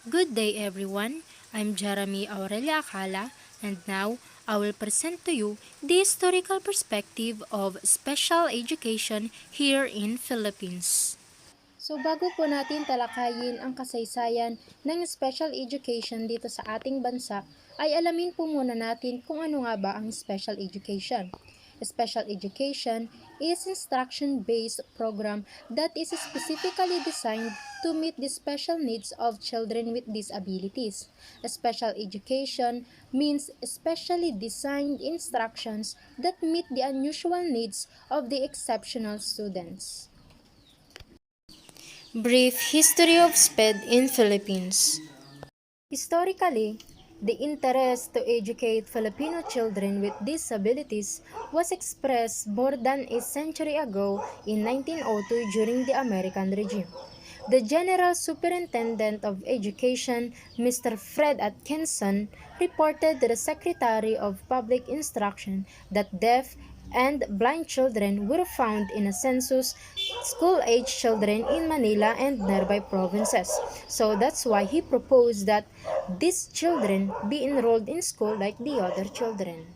Good day everyone, I'm Jeremy Aurelia Acala and now I will present to you the historical perspective of special education here in Philippines. So bago po natin talakayin ang kasaysayan ng special education dito sa ating bansa, ay alamin po muna natin kung ano nga ba ang special education. Special education is instruction-based program that is specifically designed to meet the special needs of children with disabilities. Special education means specially designed instructions that meet the unusual needs of the exceptional students. Brief History of SPED in Philippines. Historically, the interest to educate Filipino children with disabilities was expressed more than a century ago in 1902 during the American regime. The General Superintendent of Education, Mr. Fred Atkinson, reported to the Secretary of Public Instruction that deaf and blind children were found in a census school-age children in Manila and nearby provinces. So that's why he proposed that these children be enrolled in school like the other children.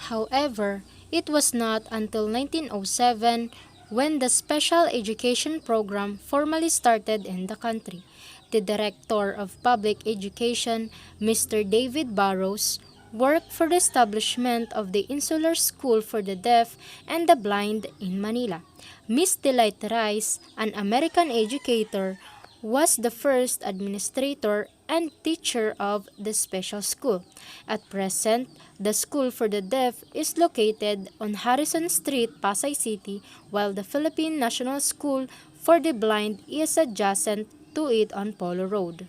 However, it was not until 1907 when the special education program formally started in the country. The Director of Public Education, Mr. David Barrows, worked for the establishment of the Insular School for the Deaf and the Blind in Manila. Miss Delight Rice, an American educator, was the first administrator and teacher of the special school. At present, the School for the Deaf is located on Harrison Street, Pasay City, while the Philippine National School for the Blind is adjacent to it on Polo Road.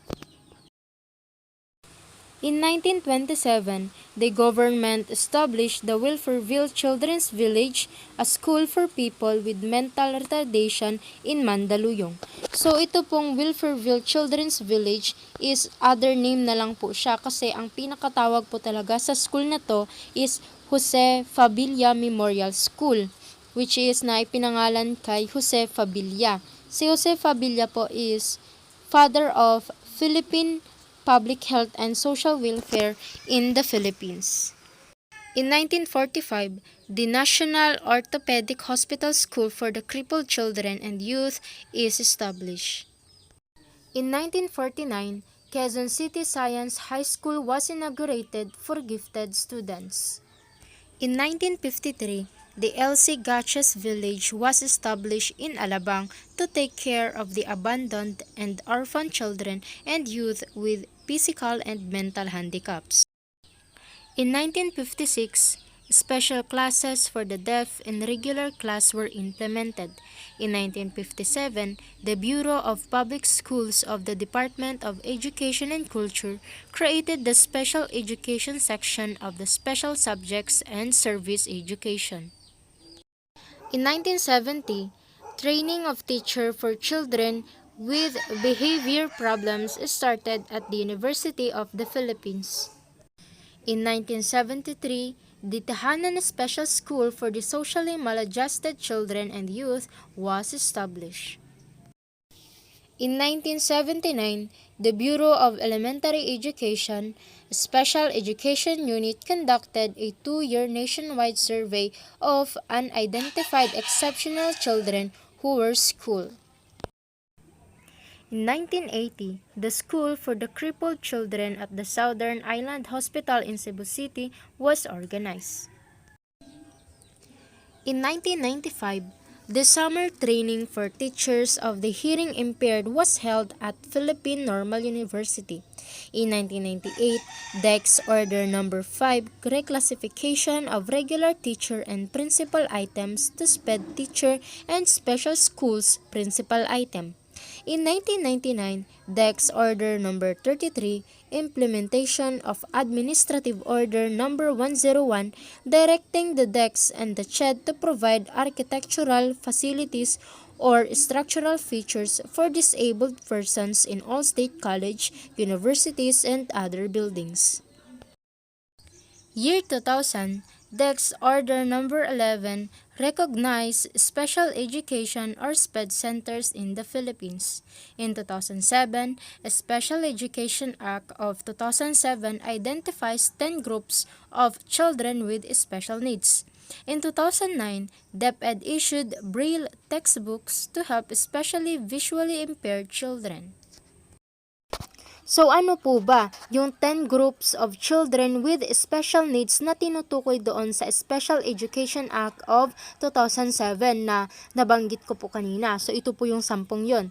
In 1927, the government established the Wilferville Children's Village, a school for people with mental retardation in Mandaluyong. So ito pong Wilferville Children's Village is other name na lang po siya kasi ang pinakatawag po talaga sa school na to is Jose Fabilla Memorial School, which is na ipinangalan kay Jose Fabilla. Si Jose Fabilla po is father of Philippine Public Health and Social Welfare in the Philippines. In 1945, the National Orthopedic Hospital School for the Crippled Children and Youth is established. In 1949, Quezon City Science High School was inaugurated for gifted students. In 1953, the Elsie Gatches Village was established in Alabang to take care of the abandoned and orphan children and youth with physical and mental handicaps. In 1956, special classes for the deaf and regular class were implemented. In 1957, the Bureau of Public Schools of the Department of Education and Culture created the Special Education section of the Special Subjects and Service Education. In 1970, training of teacher for children with behavior problems started at the University of the Philippines. In 1973, the Tahanan Special School for the Socially Maladjusted Children and Youth was established. In 1979, the Bureau of Elementary Education, Special Education Unit conducted a 2-year nationwide survey of unidentified exceptional children who were schooled. In 1980, the School for the Crippled Children at the Southern Island Hospital in Cebu City was organized. In 1995, the summer training for teachers of the hearing impaired was held at Philippine Normal University. In 1998, DEX Order No. 5 reclassification of regular teacher and principal items to SPED teacher and special schools principal item. In 1999, DEX Order No. 33, implementation of Administrative Order No. 101, directing the DEX and the CHED to provide architectural facilities or structural features for disabled persons in all state college, universities, and other buildings. Year 2000, DEX Order Number 11 recognized special education or SPED centers in the Philippines. In 2007, a Special Education Act of 2007 identifies 10 groups of children with special needs. In 2009, DepEd issued Braille textbooks to help especially visually impaired children. So ano po ba yung 10 groups of children with special needs na tinutukoy doon sa Special Education Act of 2007 na nabanggit ko po kanina? So ito po yung 10 yon.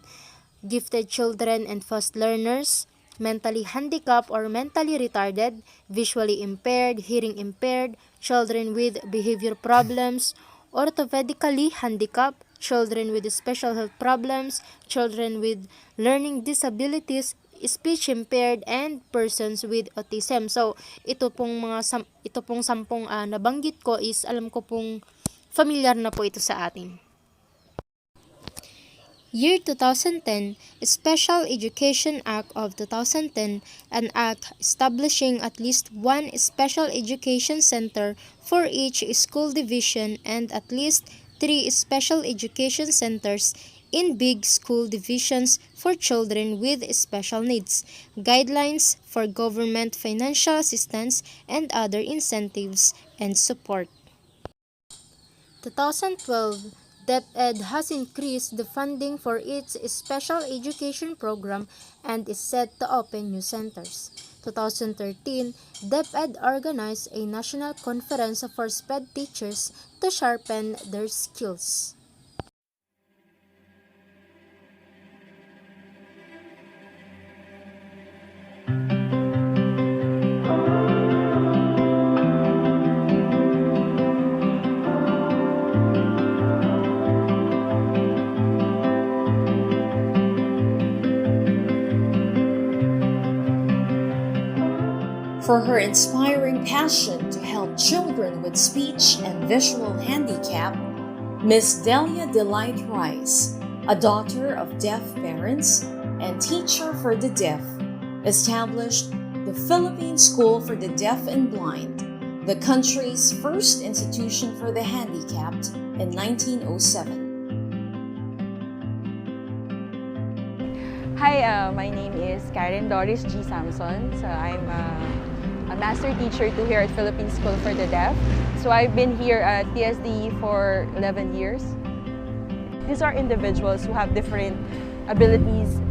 Gifted children and fast learners, mentally handicapped or mentally retarded, visually impaired, hearing impaired, children with behavior problems, orthopedically handicapped, children with special health problems, children with learning disabilities, speech impaired, and persons with autism. So, ito pong 10 nabanggit ko is alam ko pong familiar na po ito sa atin. Year 2010, Special Education Act of 2010, an act establishing at least one special education center for each school division and at least 3 special education centers in big school divisions for children with special needs, guidelines for government financial assistance and other incentives and support. 2012, DepEd has increased the funding for its special education program and is set to open new centers. 2013, DepEd organized a national conference for SPED teachers to sharpen their skills. For her inspiring passion to help children with speech and visual handicap, Miss Delia Delight Rice, a daughter of deaf parents and teacher for the deaf, established the Philippine School for the Deaf and Blind, the country's first institution for the handicapped, in 1907. Hi, my name is Karen Doris G. Samson. So I'm a master teacher too here at Philippine School for the Deaf. So I've been here at PSDE for 11 years. These are individuals who have different abilities,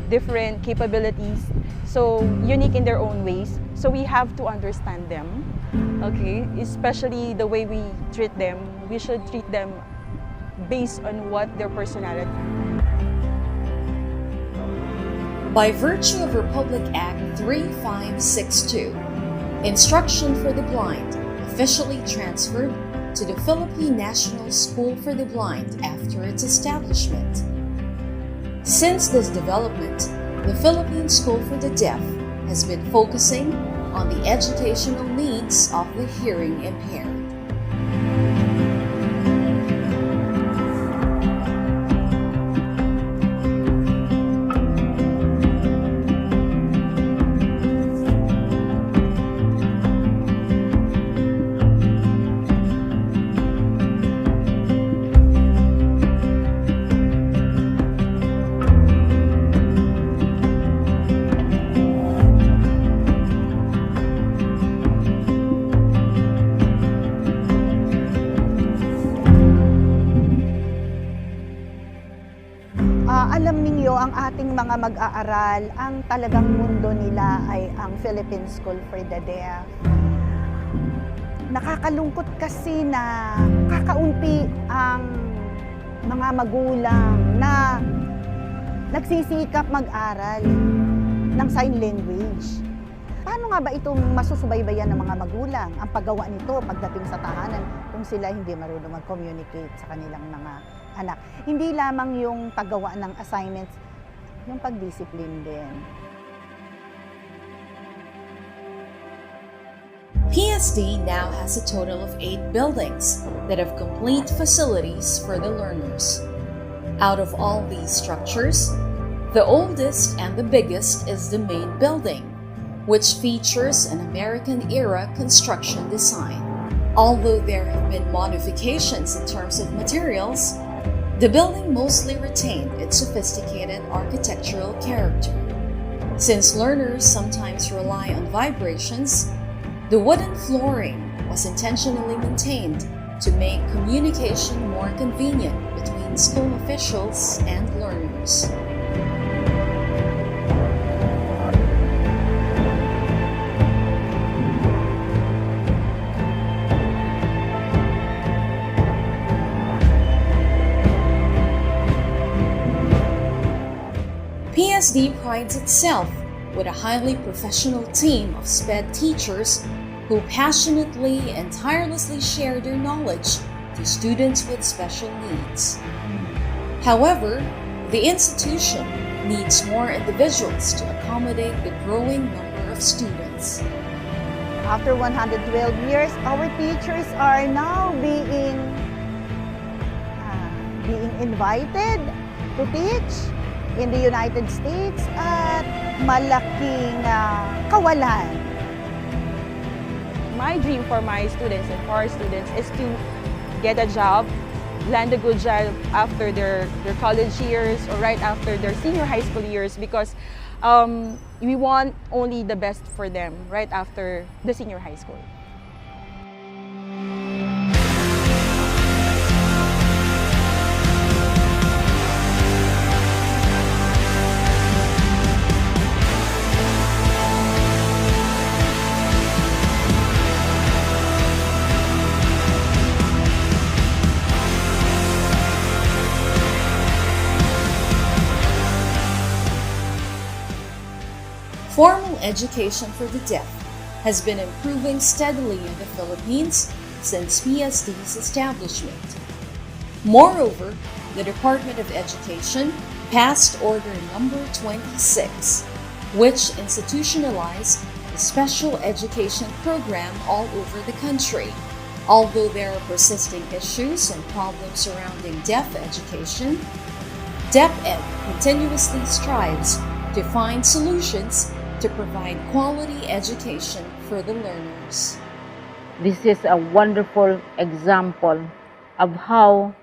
different capabilities, so unique in their own ways. So we have to understand them, okay? Especially the way we treat them. We should treat them based on what their personality. By virtue of Republic Act 3562, Instruction for the Blind officially transferred to the Philippine National School for the Blind after its establishment. Since this development, the Philippine School for the Deaf has been focusing on the educational needs of the hearing impaired. Alam ninyo, ang ating mga mag-aaral, ang talagang mundo nila ay ang Philippine School for the Deaf. Nakakalungkot kasi na kakaunti ang mga magulang na nagsisikap mag-aral ng sign language. Paano nga ba itong masusubaybayan ng mga magulang ang paggawa nito pagdating sa tahanan kung sila hindi marunong mag-communicate sa kanilang mga anak? Hindi lamang yung paggawa ng assignments, yung pag-discipline din. PSD now has a total of 8 buildings that have complete facilities for the learners. Out of all these structures, the oldest and the biggest is the main building, which features an American-era construction design. Although there have been modifications in terms of materials, the building mostly retained its sophisticated architectural character. Since learners sometimes rely on vibrations, the wooden flooring was intentionally maintained to make communication more convenient between school officials and learners. PSD prides itself with a highly professional team of SPED teachers who passionately and tirelessly share their knowledge to students with special needs. However, the institution needs more individuals to accommodate the growing number of students. After 112 years, our teachers are now being invited to teach in the United States at malaking kawalan. My dream for my students and for our students is to get a job, land a good job after their college years or right after their senior high school years, because we want only the best for them right after the senior high school. Formal education for the deaf has been improving steadily in the Philippines since PSD's establishment. Moreover, the Department of Education passed Order Number 26, which institutionalized the special education program all over the country. Although there are persisting issues and problems surrounding deaf education, DepEd continuously strives to find solutions to provide quality education for the learners. This is a wonderful example of how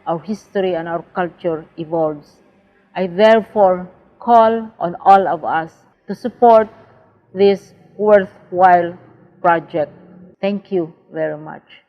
our history and our culture evolves. I therefore call on all of us to support this worthwhile project. Thank you very much.